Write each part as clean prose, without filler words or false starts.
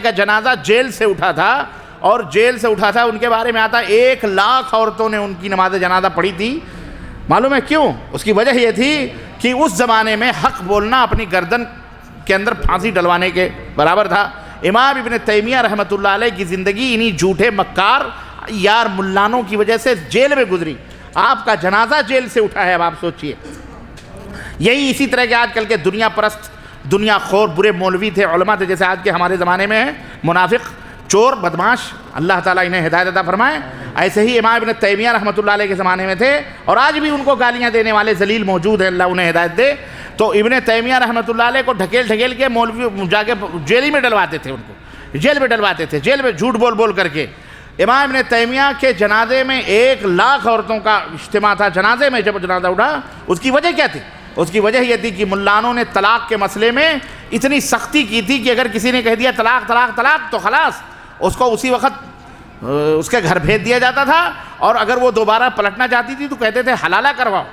کا جنازہ جیل سے اٹھا تھا، اور جیل سے اٹھا تھا، ان کے بارے میں آتا 1,00,000 عورتوں نے ان کی نماز جنازہ پڑھی تھی۔ معلوم ہے کیوں؟ اس کی وجہ یہ تھی کہ اس زمانے میں حق بولنا اپنی گردن کے اندر پھانسی ڈلوانے کے برابر تھا۔ امام ابن تیمیہ رحمۃ اللہ علیہ کی زندگی انہی جھوٹے مکار یار ملانوں کی وجہ سے جیل میں گزری۔ آپ کا جنازہ جیل سے اٹھا ہے، اب آپ سوچئے۔ یہی اسی طرح کے آج کل کے دنیا پرست، دنیا خور برے مولوی تھے، علماء تھے، جیسے آج کے ہمارے زمانے میں ہیں منافق، چور، بدماش، اللہ تعالیٰ انہیں ہدایت عطا فرمائے۔ ایسے ہی امام ابن تیمیہ رحمۃ اللہ علیہ کے زمانے میں تھے، اور آج بھی ان کو گالیاں دینے والے ذلیل موجود ہیں، اللہ انہیں ہدایت دے۔ تو ابن تیمیہ رحمۃ اللہ علیہ کو ڈھکیل کے مولوی جا کے جیل میں ڈلواتے تھے، ان کو جیل میں ڈلواتے تھے، جیل میں جھوٹ بول کر کے۔ امام ابن تیمیہ کے جنازے میں 1,00,000 عورتوں کا اجتماع تھا۔ جنازے میں جب جنازہ اٹھا، اس کی وجہ کیا تھی؟ اس کی وجہ یہ تھی کہ ملانوں نے طلاق کے مسئلے میں اتنی سختی کی تھی کہ اگر کسی نے کہہ دیا طلاق طلاق طلاق تو خلاص اس کو اسی وقت اس کے گھر بھیج دیا جاتا تھا، اور اگر وہ دوبارہ پلٹنا چاہتی تھی تو کہتے تھے حلالہ کرواؤ،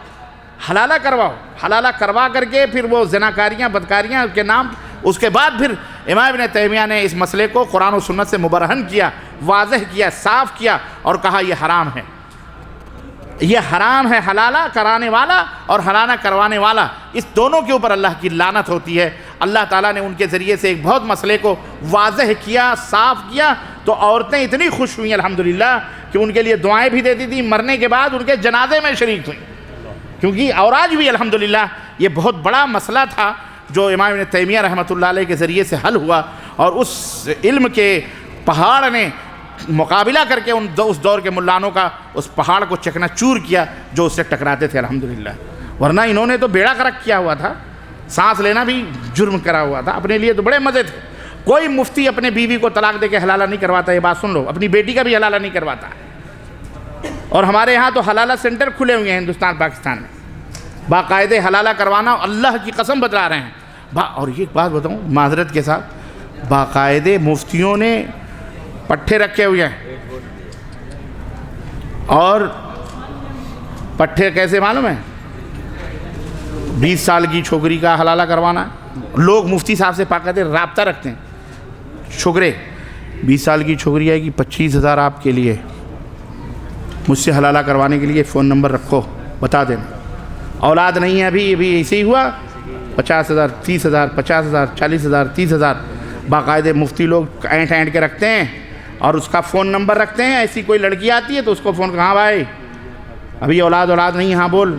حلالہ کرواؤ، حلالہ کروا کر کے پھر وہ زناکاریاں بدکاریاں کے نام۔ اس کے بعد پھر امام ابن تیمیہ نے اس مسئلے کو قرآن و سنت سے مبرہن کیا، واضح کیا، صاف کیا، اور کہا یہ حرام ہے، یہ حرام ہے، حلالہ کرانے والا اور حلالہ کروانے والا، اس دونوں کے اوپر اللہ کی لعنت ہوتی ہے۔ اللہ تعالیٰ نے ان کے ذریعے سے ایک بہت مسئلے کو واضح کیا، صاف کیا، تو عورتیں اتنی خوش ہوئیں الحمدللہ کہ ان کے لیے دعائیں بھی دیتی تھیں، مرنے کے بعد ان کے جنازے میں شریک ہوئیں، کیونکہ اور آج بھی الحمدللہ یہ بہت بڑا مسئلہ تھا جو امام ابن تیمیہ رحمۃ اللہ علیہ کے ذریعے سے حل ہوا، اور اس علم کے پہاڑ نے مقابلہ کر کے اس دور کے ملانوں کا اس پہاڑ کو چکنا چور کیا جو اس سے ٹکراتے تھے الحمدللہ۔ ورنہ انہوں نے تو بیڑا غرق کیا ہوا تھا، سانس لینا بھی جرم کرا ہوا تھا، اپنے لیے تو بڑے مزے تھے۔ کوئی مفتی اپنے بیوی کو طلاق دے کے حلالہ نہیں کرواتا، یہ بات سن لو، اپنی بیٹی کا بھی حلالہ نہیں کرواتا۔ اور ہمارے یہاں تو حلالہ سینٹر کھلے ہوئے ہیں ہندوستان پاکستان میں، باقاعدہ حلالہ کروانا، اللہ کی قسم بتلا رہے ہیں۔ اور یہ بات بتاؤں معذرت کے ساتھ، باقاعدہ مفتیوں نے پٹھے رکھے ہوئے ہیں، اور پٹھے کیسے معلوم ہے؟ 20 سال کی چھوکری کا حلالہ کروانا، لوگ مفتی صاحب سے باقاعدہ رابطہ رکھتے ہیں، چھوکرے 20 سال کی چھوکری آئے گی، 25,000 آپ کے لیے، مجھ سے حلالہ کروانے کے لیے فون نمبر رکھو، بتا دینا۔ اولاد نہیں ہے ابھی ایسے ہی ہوا، 50,000 30,000 50,000 40,000 30,000 باقاعدہ مفتی لوگ اینٹ کے رکھتے ہیں، اور اس کا فون نمبر رکھتے ہیں۔ ایسی کوئی لڑکی آتی ہے تو اس کو فون، کہاں بھائی ابھی اولاد نہیں، ہاں بول،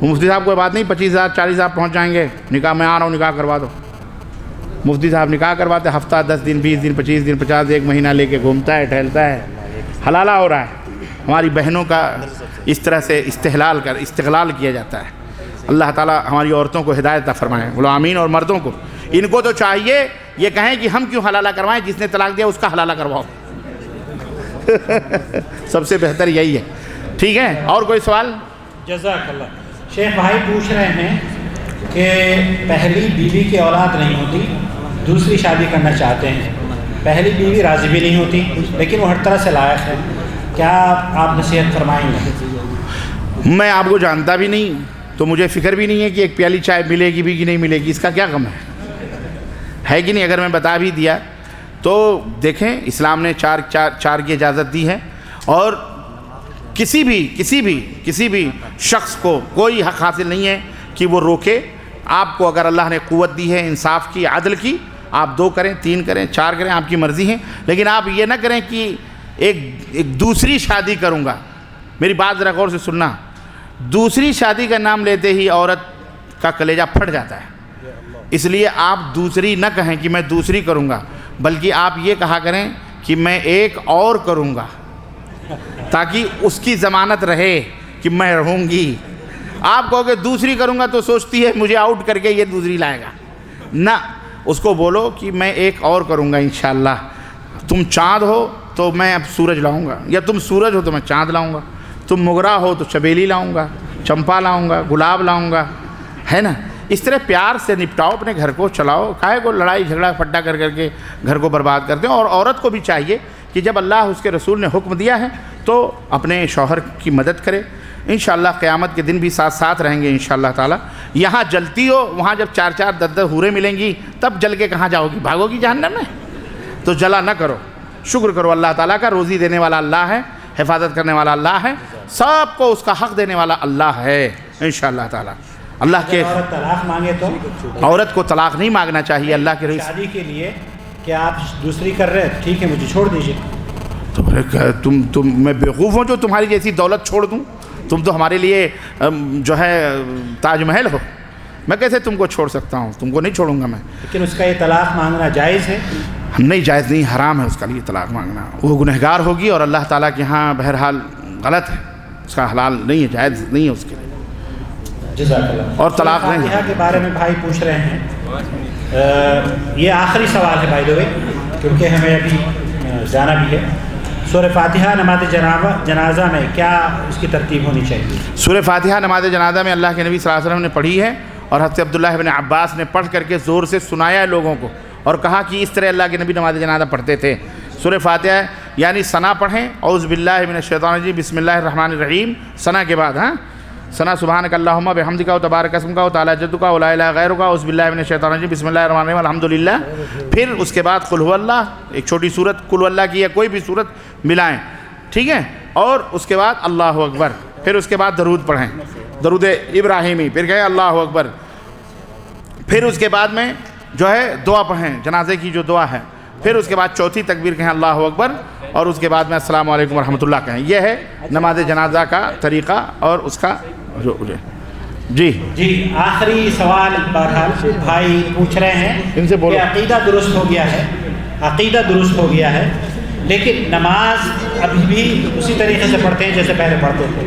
مفتی صاحب کوئی بات نہیں، 25,000 40,000 پہنچ جائیں گے، نکاح میں آ رہا ہوں، نکاح کروا دو۔ مفتی صاحب نکاح کرواتے، ہفتہ 10 دن 20 دن 25 دن 50 1 مہینہ لے کے گھومتا ہے، ٹہلتا ہے، حلالہ ہو رہا ہے۔ ہماری بہنوں کا اس طرح سے استغلال کیا جاتا ہے۔ اللہ تعالیٰ ہماری عورتوں کو ہدایت عطا فرمائے، بولو آمین۔ اور مردوں کو، ان کو تو چاہیے یہ کہیں کہ ہم کیوں حلالہ کروائیں، جس نے طلاق دیا اس کا حلالہ کرواؤ، سب سے بہتر یہی ہے۔ ٹھیک ہے، اور کوئی سوال؟ جزاک اللہ۔ شیخ بھائی پوچھ رہے ہیں کہ پہلی بیوی کی اولاد نہیں ہوتی، دوسری شادی کرنا چاہتے ہیں، پہلی بیوی راضی بھی نہیں ہوتی لیکن وہ ہر طرح سے لائق ہے، کیا آپ نصیحت فرمائیں گے؟ میں آپ کو جانتا بھی نہیں، تو مجھے فکر بھی نہیں ہے کہ ایک پیالی چائے ملے گی بھی کہ نہیں ملے گی، اس کا کیا غم ہے کہ نہیں؟ اگر میں بتا بھی دیا تو دیکھیں، اسلام نے چار کی اجازت دی ہے، اور کسی بھی شخص کو کوئی حق حاصل نہیں ہے کہ وہ روکے آپ کو۔ اگر اللہ نے قوت دی ہے انصاف کی، عدل کی، آپ 2 کریں 3 کریں 4 کریں، آپ کی مرضی ہے، لیکن آپ یہ نہ کریں کہ ایک دوسری شادی کروں گا۔ میری بات ذرا غور سے سننا، دوسری شادی کا نام لیتے ہی عورت کا کلیجہ پھٹ جاتا ہے، اس لیے آپ دوسری نہ کہیں کہ میں دوسری کروں گا، بلکہ آپ یہ کہا کریں کہ میں ایک اور کروں گا، تاکہ اس کی ضمانت رہے کہ میں رہوں گی۔ آپ کہو کہ دوسری کروں گا تو سوچتی ہے مجھے آؤٹ کر کے یہ دوسری لائے گا، نہ، اس کو بولو کہ میں ایک اور کروں گا انشاءاللہ۔ تم چاند ہو تو میں اب سورج لاؤں گا، یا تم سورج ہو تو میں چاند لاؤں گا، تم موگرا ہو تو چمیلی لاؤں گا، چمپا لاؤں گا، گلاب لاؤں گا، ہے نا؟ اس طرح پیار سے نپٹاؤ، اپنے گھر کو چلاؤ، کاہے کو لڑائی جھگڑا پھٹا کر کے گھر کو برباد کرتے ہیں۔ اور عورت کو بھی چاہیے کہ جب اللہ اس کے رسول نے حکم دیا ہے تو اپنے شوہر کی مدد کرے۔ انشاءاللہ قیامت کے دن بھی ساتھ رہیں گے انشاءاللہ تعالیٰ۔ یہاں جلتی ہو، وہاں جب 4 10 حوریں ملیں گی تب جل کے کہاں جاؤ گی؟ بھاگو گی جہنم میں؟ تو جلا نہ کرو، شکر کرو اللہ تعالیٰ کا. روزی دینے والا اللہ ہے، حفاظت کرنے والا اللہ ہے، سب کو اس کا حق دینے والا اللہ ہے انشاءاللہ تعالیٰ. اللہ کے عورت طلاق مانگے تو عورت کو طلاق نہیں مانگنا چاہیے اللہ کے رئیس. شادی کے لیے کہ آپ دوسری کر رہے ہیں، ٹھیک ہے مجھے چھوڑ دیجیے. تم میں بیوقوف ہوں جو تمہاری جیسی دولت چھوڑ دوں؟ تم تو ہمارے لیے جو ہے تاج محل ہو، میں کیسے تم کو چھوڑ سکتا ہوں؟ تم کو نہیں چھوڑوں گا میں. لیکن اس کا یہ طلاق مانگنا جائز ہے؟ نہیں جائز نہیں، حرام ہے اس کا لیے طلاق مانگنا. وہ گنہگار ہوگی اور اللہ تعالیٰ کے ہاں بہرحال غلط ہے، اس کا حلال نہیں ہے، جائز نہیں ہے اس کے لیے. جزاک اللہ. اور طلاق نہیں. فاتحہ کے بارے میں بھائی پوچھ رہے ہیں، یہ آخری سوال ہے بائی دا وے کیونکہ ہمیں ابھی جانا بھی ہے. سورہ فاتحہ نماز جنازہ میں کیا اس کی ترتیب ہونی چاہیے؟ سورہ فاتحہ نماز جنازہ میں اللہ کے نبی صلی اللہ علیہ وسلم نے پڑھی ہے، اور حضرت عبداللہ ابن عباس نے پڑھ کر کے زور سے سنایا ہے لوگوں کو، اور کہا کہ اس طرح اللہ کے نبی نماز جنازہ پڑھتے تھے. سورہ فاتحہ یعنی ثنا پڑھیں، اعوذ باللہ من الشیطان الرجیم بسم اللہ الرحمن الرحیم، ثنا کے بعد ثنا سبحانک اللہم بحمدک و تبارک اسمک و تعالی جدک و لا الہ غیرک، اعوذ باللہ من الشیطان الرجیم بسم اللہ الرحمن الرحیم الحمدللہ. پھر اس کے بعد قل هو اللہ، ایک چھوٹی سورت قل هو اللہ کی یا کوئی بھی سورت ملائیں، ٹھیک ہے، اور اس کے بعد اللہ اکبر. پھر اس کے بعد درود پڑھیں، درود ابراہیمی، پھر کہیں اللہ اکبر. پھر اس کے بعد میں جو ہے دعا پڑھیں، جنازے کی جو دعا ہے. پھر اس کے بعد چوتھی تکبیر کہیں اللہ اکبر، اور اس کے بعد میں السلام علیکم ورحمۃ اللہ کہیں. یہ ہے نماز جنازہ کا طریقہ اور اس کا جی. آخری سوال بہرحال بھائی پوچھ رہے ہیں ان سے بولو. کہ عقیدہ درست ہو گیا ہے، عقیدہ درست ہو گیا ہے، لیکن نماز ابھی بھی اسی طریقے سے پڑھتے ہیں جیسے پہلے پڑھتے تھے،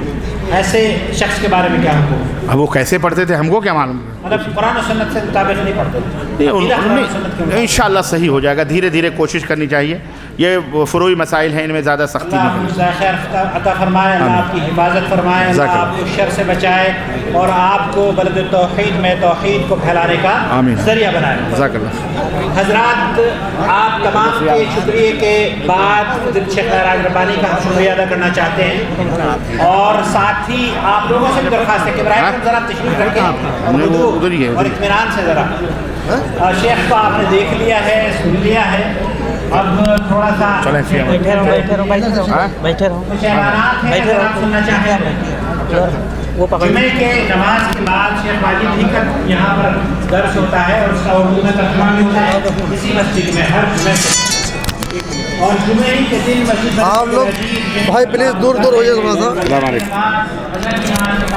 ایسے شخص کے بارے میں کیا حکم؟ اب وہ کیسے پڑھتے تھے ہم کو کیا معلوم؟ مطلب قرآن و سنت سے مطابق نہیں پڑھتے تھے. انشاءاللہ صحیح ہو جائے گا، دھیرے دھیرے کوشش کرنی چاہیے. یہ فروعی مسائل ہیں، ان میں زیادہ سختی اللہ نہیں. آپ کو خیر عطا فرمائے، اللہ آپ کی حفاظت فرمائے، اللہ آپ کو شر سے بچائے اور آپ کو بلد توحید میں توحید کو پھیلانے کا ذریعہ بنائے. جزاک اللہ. حضرات آپ تمام کے شکریہ کے بعد شیخ راج ربانی کا ہم شکریہ ادا کرنا چاہتے ہیں، اور ساتھ ہی آپ لوگوں سے بھی درخواست ہے کہ ابراہیم ذرا تشریف رکھیں اور اطمینان سے ذرا. شیخ کو آپ نے دیکھ لیا ہے، سن لیا ہے، اب تھوڑا سا بیٹھے رہو کچھ اعلانات ہیں اگر آپ سننا چاہیں. جمعے کے نماز کے بعد شیخ واجد ہی کا یہاں پر درس ہوتا ہے اور اس کا اردو میں ترجمہ بھی ہوتا ہے اسی مسجد میں ہر جمعے سے، اور جمعے ہی کے دن مسجد آپ لوگ بھائی پلیز دور ہو جائے تھوڑا سا. السلام علیکم.